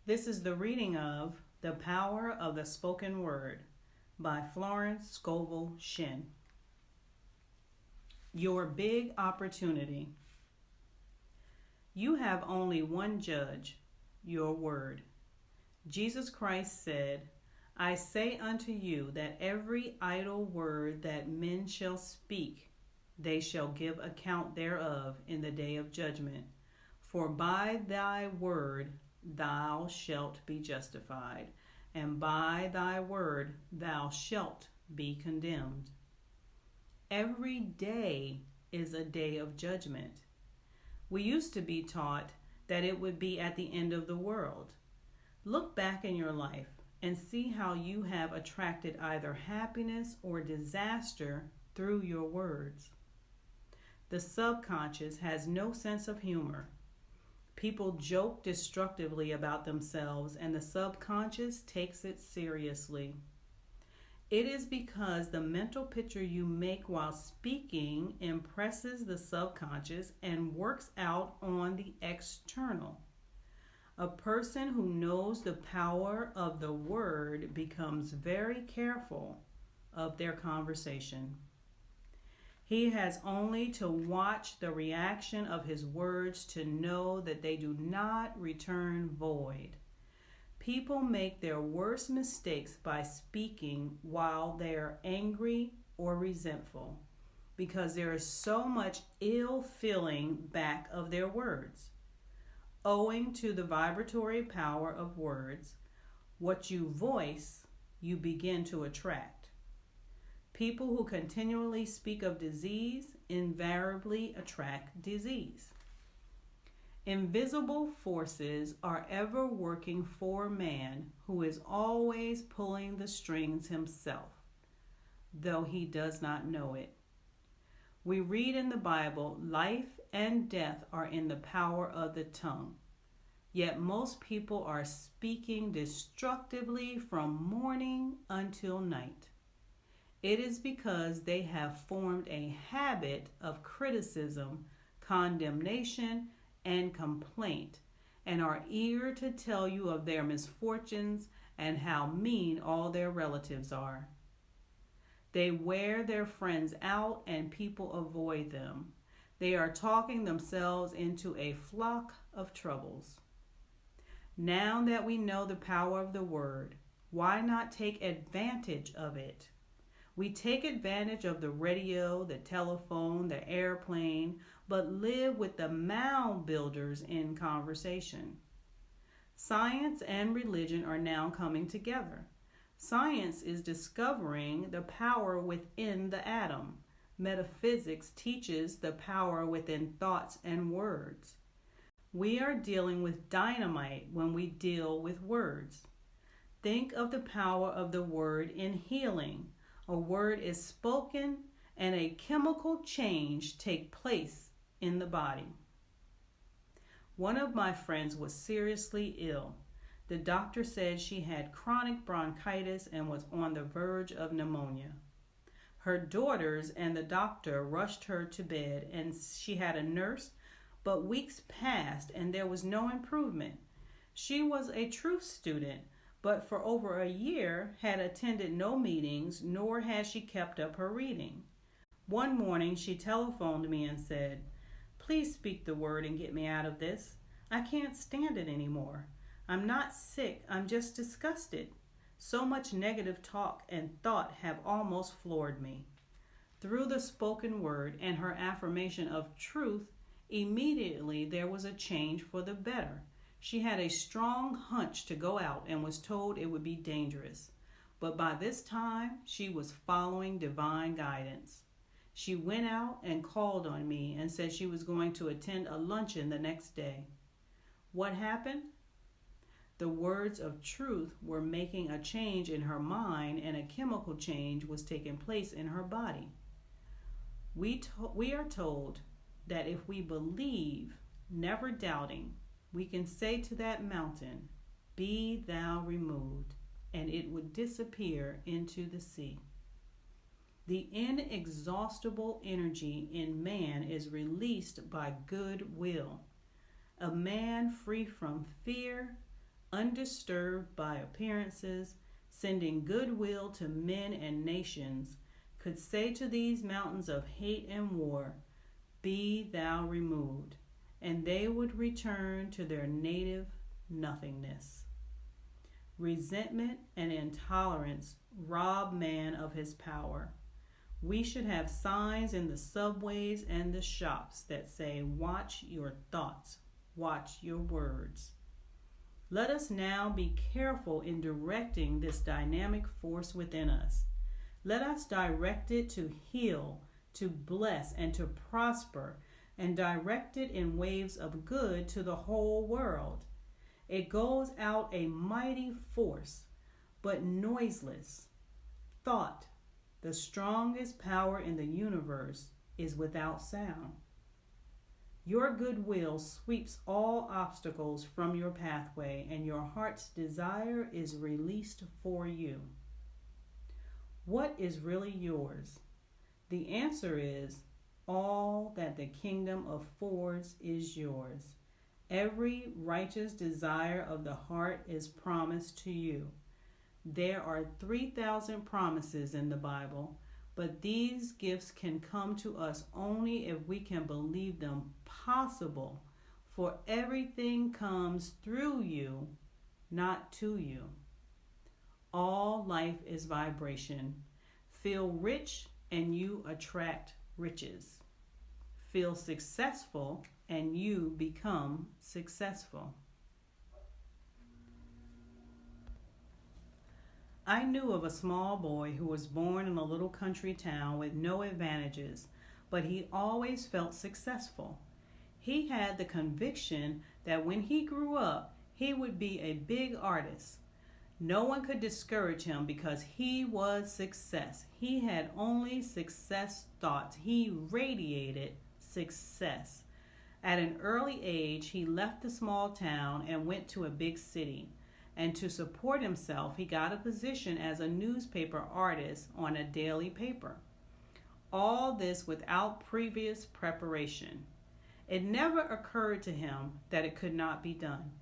This is the reading of The Power of the Spoken Word by Florence, Scovel, Shinn. Your big opportunity. You have only one judge, your word. Jesus Christ said, I say unto you that every idle word that men shall speak, they shall give account thereof in the day of judgment. For by thy word thou shalt be justified, and by thy word thou shalt be condemned. Every day is a day of judgment. We used to be taught that it would be at the end of the world. Look back in your life and see how you have attracted either happiness or disaster through your words. The subconscious has no sense of humor. People joke destructively about themselves, and the subconscious takes it seriously. It is because the mental picture you make while speaking impresses the subconscious and works out on the external. A person who knows the power of the word becomes very careful of their conversation. He has only to watch the reaction of his words to know that they do not return void. People make their worst mistakes by speaking while they are angry or resentful, because there is so much ill feeling back of their words. Owing to the vibratory power of words, what you voice, you begin to attract. People who continually speak of disease invariably attract disease. Invisible forces are ever working for man, who is always pulling the strings himself, though he does not know it. We read in the Bible, life and death are in the power of the tongue. Yet most people are speaking destructively from morning until night. It is because they have formed a habit of criticism, condemnation, and complaint, and are eager to tell you of their misfortunes and how mean all their relatives are. They wear their friends out and people avoid them. They are talking themselves into a flock of troubles. Now that we know the power of the word, why not take advantage of it? We take advantage of the radio, the telephone, the airplane, but live with the mound builders in conversation. Science and religion are now coming together. Science is discovering the power within the atom. Metaphysics teaches the power within thoughts and words. We are dealing with dynamite when we deal with words. Think of the power of the word in healing. A word is spoken and a chemical change takes place in the body. One of my friends was seriously ill. The doctor said she had chronic bronchitis and was on the verge of pneumonia. Her daughters and the doctor rushed her to bed, and she had a nurse, but weeks passed and there was no improvement. She was a truth student, but for over a year had attended no meetings, nor had she kept up her reading. One morning she telephoned me and said, Please speak the word and get me out of this. I can't stand it anymore. I'm not sick, I'm just disgusted. So much negative talk and thought have almost floored me. Through the spoken word and her affirmation of truth, immediately there was a change for the better. She had a strong hunch to go out and was told it would be dangerous. But by this time, she was following divine guidance. She went out and called on me and said she was going to attend a luncheon the next day. What happened? The words of truth were making a change in her mind, and a chemical change was taking place in her body. We are told that if we believe, never doubting, we can say to that mountain, Be thou removed, and it would disappear into the sea. The inexhaustible energy in man is released by good will. A man free from fear, undisturbed by appearances, sending goodwill to men and nations, could say to these mountains of hate and war, "Be thou removed," and they would return to their native nothingness. Resentment and intolerance rob man of his power. We should have signs in the subways and the shops that say, "Watch your thoughts, watch your words." Let us now be careful in directing this dynamic force within us. Let us direct it to heal, to bless, and to prosper, and direct it in waves of good to the whole world. It goes out a mighty force, but noiseless. Thought, the strongest power in the universe, is without sound. Your goodwill sweeps all obstacles from your pathway, and your heart's desire is released for you. What is really yours? The answer is, all that the kingdom affords is yours. Every righteous desire of the heart is promised to you. There are 3,000 promises in the Bible, but these gifts can come to us only if we can believe them possible, for everything comes through you, not to you. All life is vibration. Feel rich and you attract riches. Feel successful and you become successful. I knew of a small boy who was born in a little country town with no advantages, but he always felt successful. He had the conviction that when he grew up, he would be a big artist. No one could discourage him because he was success. He had only success thoughts. He radiated success. At an early age, he left the small town and went to a big city. And to support himself, he got a position as a newspaper artist on a daily paper. All this without previous preparation. It never occurred to him that it could not be done.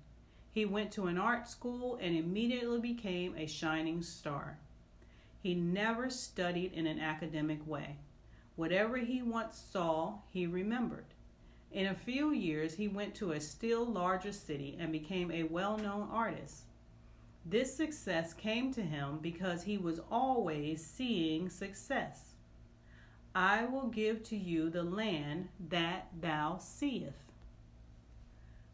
He went to an art school and immediately became a shining star. He never studied in an academic way. Whatever he once saw, he remembered. In a few years, he went to a still larger city and became a well-known artist. This success came to him because he was always seeing success. I will give to you the land that thou seest.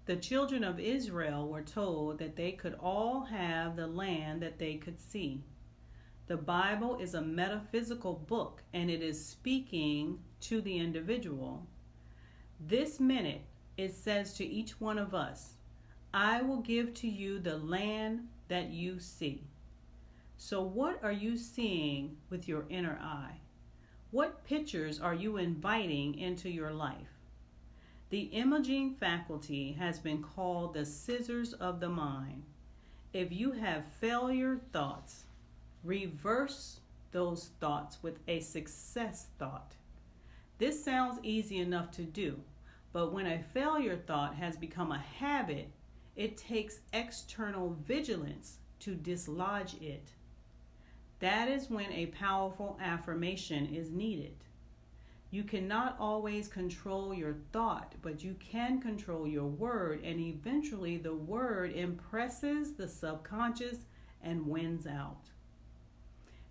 The children of Israel were told that they could all have the land that they could see. The Bible is a metaphysical book, and it is speaking to the individual. This minute, it says to each one of us, I will give to you the land that you see. So what are you seeing with your inner eye? What pictures are you inviting into your life? The imaging faculty has been called the scissors of the mind. If you have failure thoughts, reverse those thoughts with a success thought. This sounds easy enough to do, but when a failure thought has become a habit, it takes external vigilance to dislodge it. That is when a powerful affirmation is needed. You cannot always control your thought, but you can control your word, and eventually the word impresses the subconscious and wins out.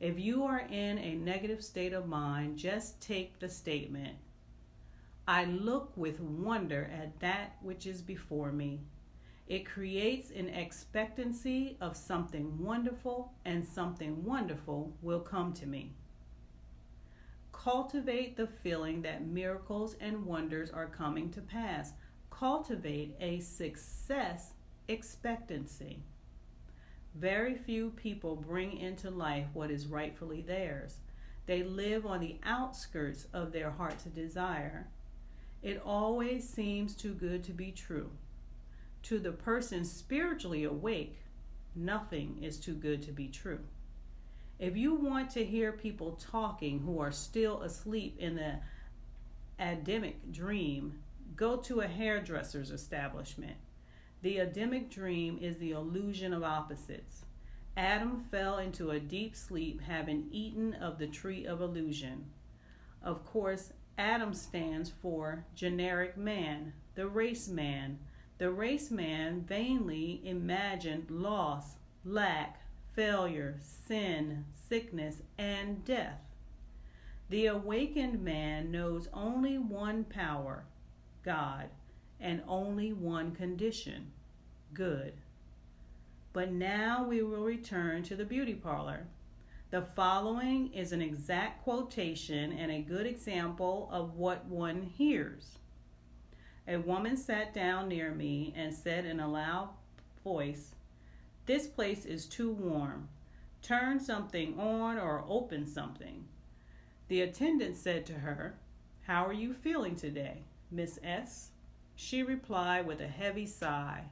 If you are in a negative state of mind, just take the statement, I look with wonder at that which is before me. It creates an expectancy of something wonderful, and something wonderful will come to me. Cultivate the feeling that miracles and wonders are coming to pass. Cultivate a success expectancy. Very few people bring into life what is rightfully theirs. They live on the outskirts of their heart's desire. It always seems too good to be true. To the person spiritually awake, nothing is too good to be true. If you want to hear people talking who are still asleep in the Adamic dream, go to a hairdresser's establishment. The Adamic dream is the illusion of opposites. Adam fell into a deep sleep having eaten of the tree of illusion. Of course, Adam stands for generic man, the race man. The race man vainly imagined loss, lack, failure, sin, sickness, and death. The awakened man knows only one power, God, and only one condition, good. But now we will return to the beauty parlor. The following is an exact quotation and a good example of what one hears. A woman sat down near me and said in a loud voice, "This place is too warm. Turn something on or open something." The attendant said to her, "How are you feeling today, Miss S?" She replied with a heavy sigh,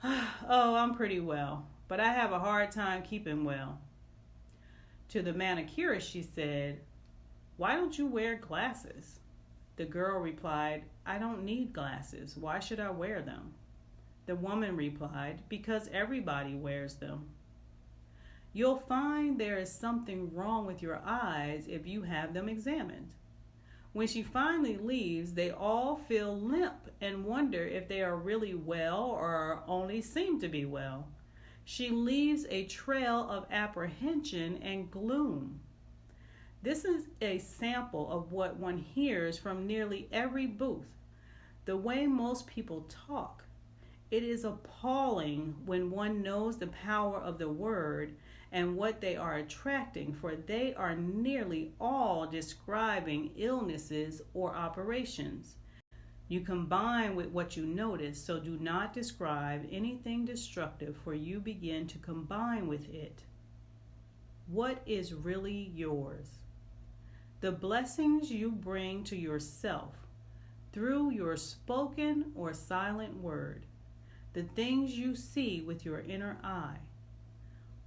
"Oh, I'm pretty well, but I have a hard time keeping well." To the manicurist, she said, "Why don't you wear glasses?" The girl replied, "I don't need glasses. Why should I wear them?" The woman replied, "Because everybody wears them." You'll find there is something wrong with your eyes if you have them examined. When she finally leaves, they all feel limp and wonder if they are really well or only seem to be well. She leaves a trail of apprehension and gloom. This is a sample of what one hears from nearly every booth. The way most people talk. It is appalling when one knows the power of the word and what they are attracting, for they are nearly all describing illnesses or operations. You combine with what you notice, so do not describe anything destructive, for you begin to combine with it. What is really yours? The blessings you bring to yourself through your spoken or silent word, the things you see with your inner eye.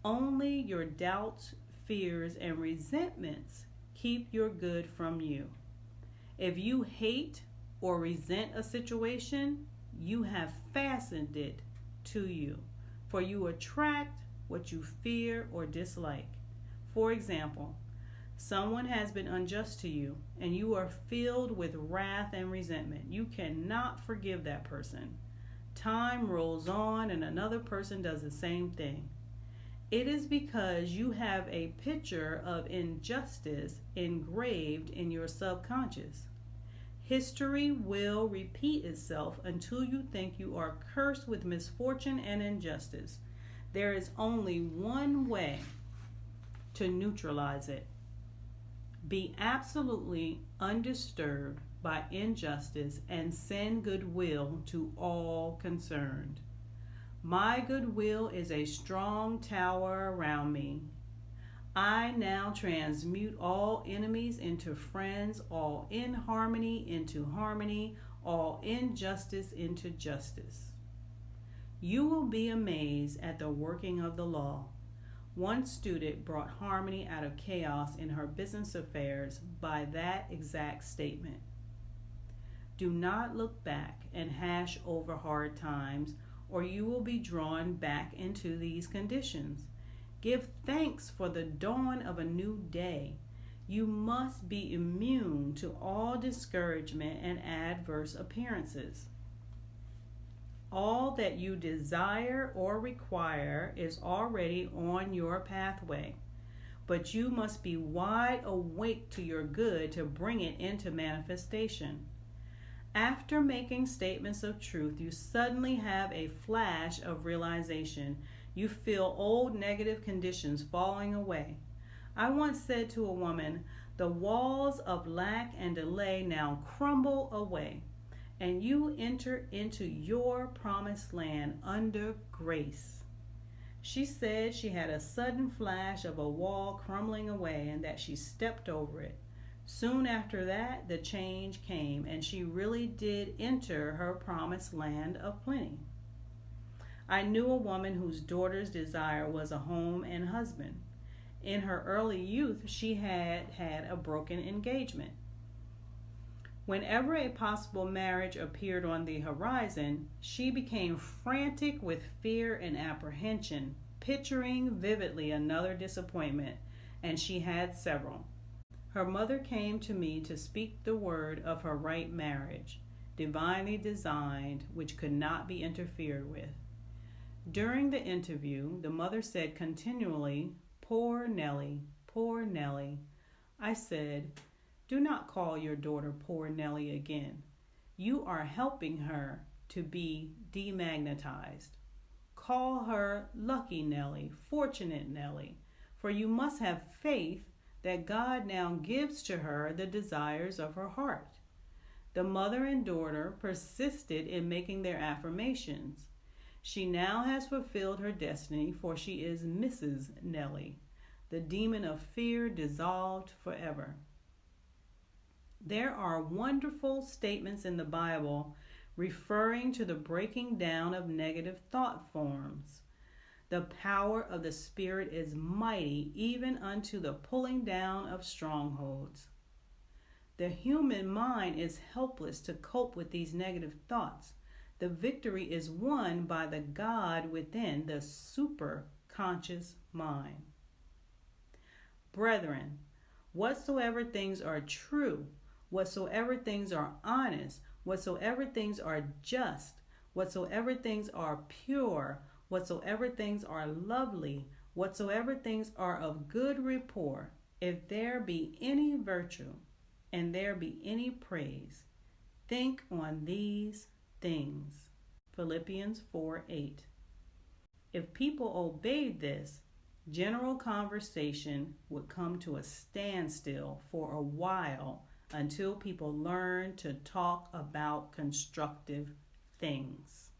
Only your doubts, fears, and resentments keep your good from you. If you hate or resent a situation, you have fastened it to you, for you attract what you fear or dislike. For example, someone has been unjust to you, and you are filled with wrath and resentment. You cannot forgive that person. Time rolls on, and another person does the same thing. It is because you have a picture of injustice engraved in your subconscious. History will repeat itself until you think you are cursed with misfortune and injustice. There is only one way to neutralize it. Be absolutely undisturbed by injustice and send goodwill to all concerned. My goodwill is a strong tower around me. I now transmute all enemies into friends, all inharmony into harmony, all injustice into justice. You will be amazed at the working of the law. One student brought harmony out of chaos in her business affairs by that exact statement. Do not look back and hash over hard times, or you will be drawn back into these conditions. Give thanks for the dawn of a new day. You must be immune to all discouragement and adverse appearances. All that you desire or require is already on your pathway, but you must be wide awake to your good to bring it into manifestation. After making statements of truth, you suddenly have a flash of realization. You feel old negative conditions falling away. I once said to a woman, "The walls of lack and delay now crumble away, and you enter into your promised land under grace." She said she had a sudden flash of a wall crumbling away and that she stepped over it. Soon after that, the change came, and she really did enter her promised land of plenty. I knew a woman whose daughter's desire was a home and husband. In her early youth, she had had a broken engagement. Whenever a possible marriage appeared on the horizon, she became frantic with fear and apprehension, picturing vividly another disappointment, and she had several. Her mother came to me to speak the word of her right marriage, divinely designed, which could not be interfered with. During the interview, the mother said continually, "Poor Nellie, poor Nellie." I said, "Do not call your daughter poor Nellie again. You are helping her to be demagnetized. Call her lucky Nellie, fortunate Nellie, for you must have faith that God now gives to her the desires of her heart." The mother and daughter persisted in making their affirmations. She now has fulfilled her destiny, for she is Mrs. Nellie. The demon of fear dissolved forever. There are wonderful statements in the Bible referring to the breaking down of negative thought forms. The power of the Spirit is mighty even unto the pulling down of strongholds. The human mind is helpless to cope with these negative thoughts. The victory is won by the God within the superconscious mind. Brethren, whatsoever things are true, whatsoever things are honest, whatsoever things are just, whatsoever things are pure, whatsoever things are lovely, whatsoever things are of good report, if there be any virtue and there be any praise, think on these things. Philippians 4:8. If people obeyed this, general conversation would come to a standstill for a while until people learn to talk about constructive things.